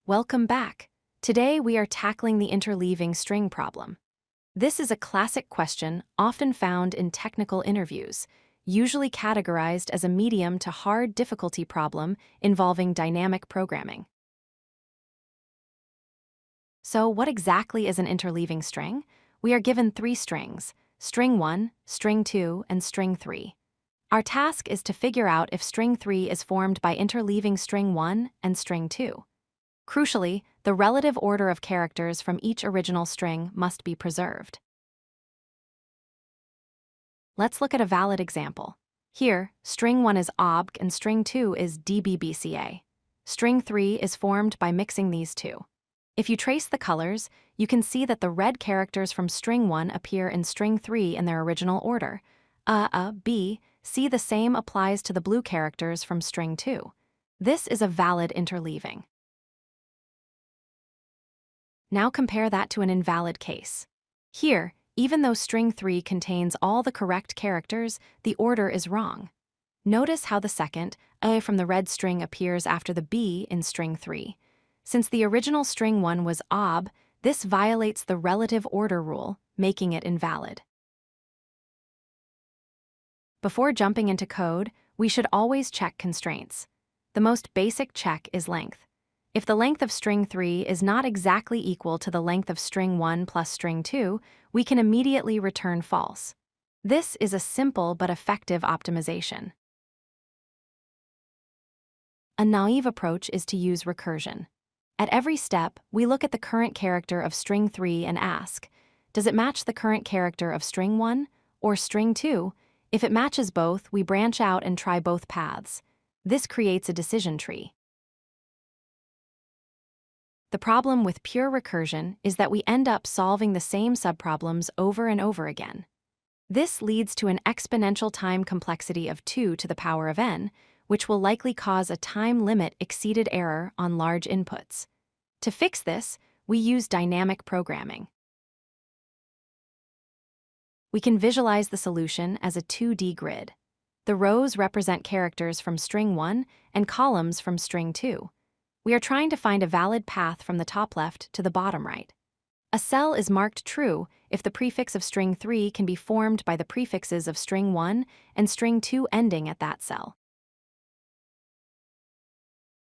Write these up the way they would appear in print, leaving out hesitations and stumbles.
Welcome back. Today we are tackling the interleaving string problem. This is a classic question often found in technical interviews, usually categorized as a medium to hard difficulty problem involving dynamic programming. So what exactly is an interleaving string? We are given three strings: string 1, string 2, and string 3. Our task is to figure out if string 3 is formed by interleaving string 1 and string 2. Crucially, the relative order of characters from each original string must be preserved. Let's look at a valid example. Here, string 1 is obg and string 2 is dbbca. String 3 is formed by mixing these two. If you trace the colors, you can see that the red characters from string 1 appear in string 3 in their original order. B, C. The same applies to the blue characters from string 2. This is a valid interleaving. Now compare that to an invalid case. Here, even though string 3 contains all the correct characters, the order is wrong. Notice how the second A from the red string appears after the B in string 3. Since the original string 1 was ob, this violates the relative order rule, making it invalid. Before jumping into code, we should always check constraints. The most basic check is length. If the length of string 3 is not exactly equal to the length of string 1 plus string 2, we can immediately return false. This is a simple but effective optimization. A naive approach is to use recursion. At every step, we look at the current character of string 3 and ask, does it match the current character of string 1 or string 2? If it matches both, we branch out and try both paths. This creates a decision tree. The problem with pure recursion is that we end up solving the same subproblems over and over again. This leads to an exponential time complexity of 2 to the power of n, which will likely cause a time limit exceeded error on large inputs. To fix this, we use dynamic programming. We can visualize the solution as a 2D grid. The rows represent characters from string 1 and columns from string 2. We are trying to find a valid path from the top left to the bottom right. A cell is marked true if the prefix of string 3 can be formed by the prefixes of string 1 and string 2 ending at that cell.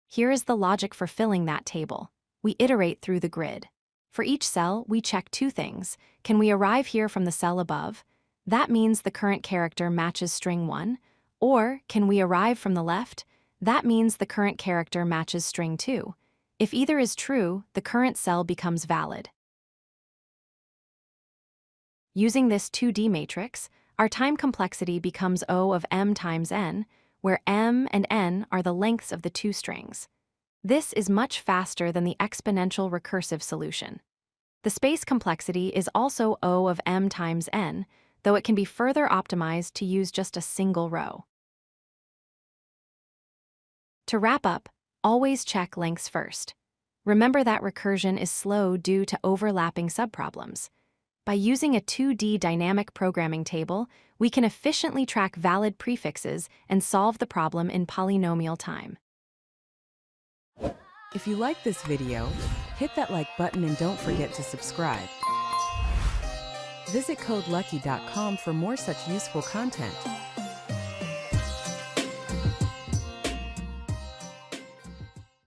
Here is the logic for filling that table. We iterate through the grid. For each cell, we check two things. Can we arrive here from the cell above? That means the current character matches string 1. Or, can we arrive from the left? That means the current character matches string 2. If either is true, the current cell becomes valid. Using this 2D matrix, our time complexity becomes O of m times n, where m and n are the lengths of the two strings. This is much faster than the exponential recursive solution. The space complexity is also O of m times n, though it can be further optimized to use just a single row. To wrap up, always check lengths first. Remember that recursion is slow due to overlapping subproblems. By using a 2D dynamic programming table, we can efficiently track valid prefixes and solve the problem in polynomial time. If you like this video, hit that like button and don't forget to subscribe. Visit codelucky.com for more such useful content.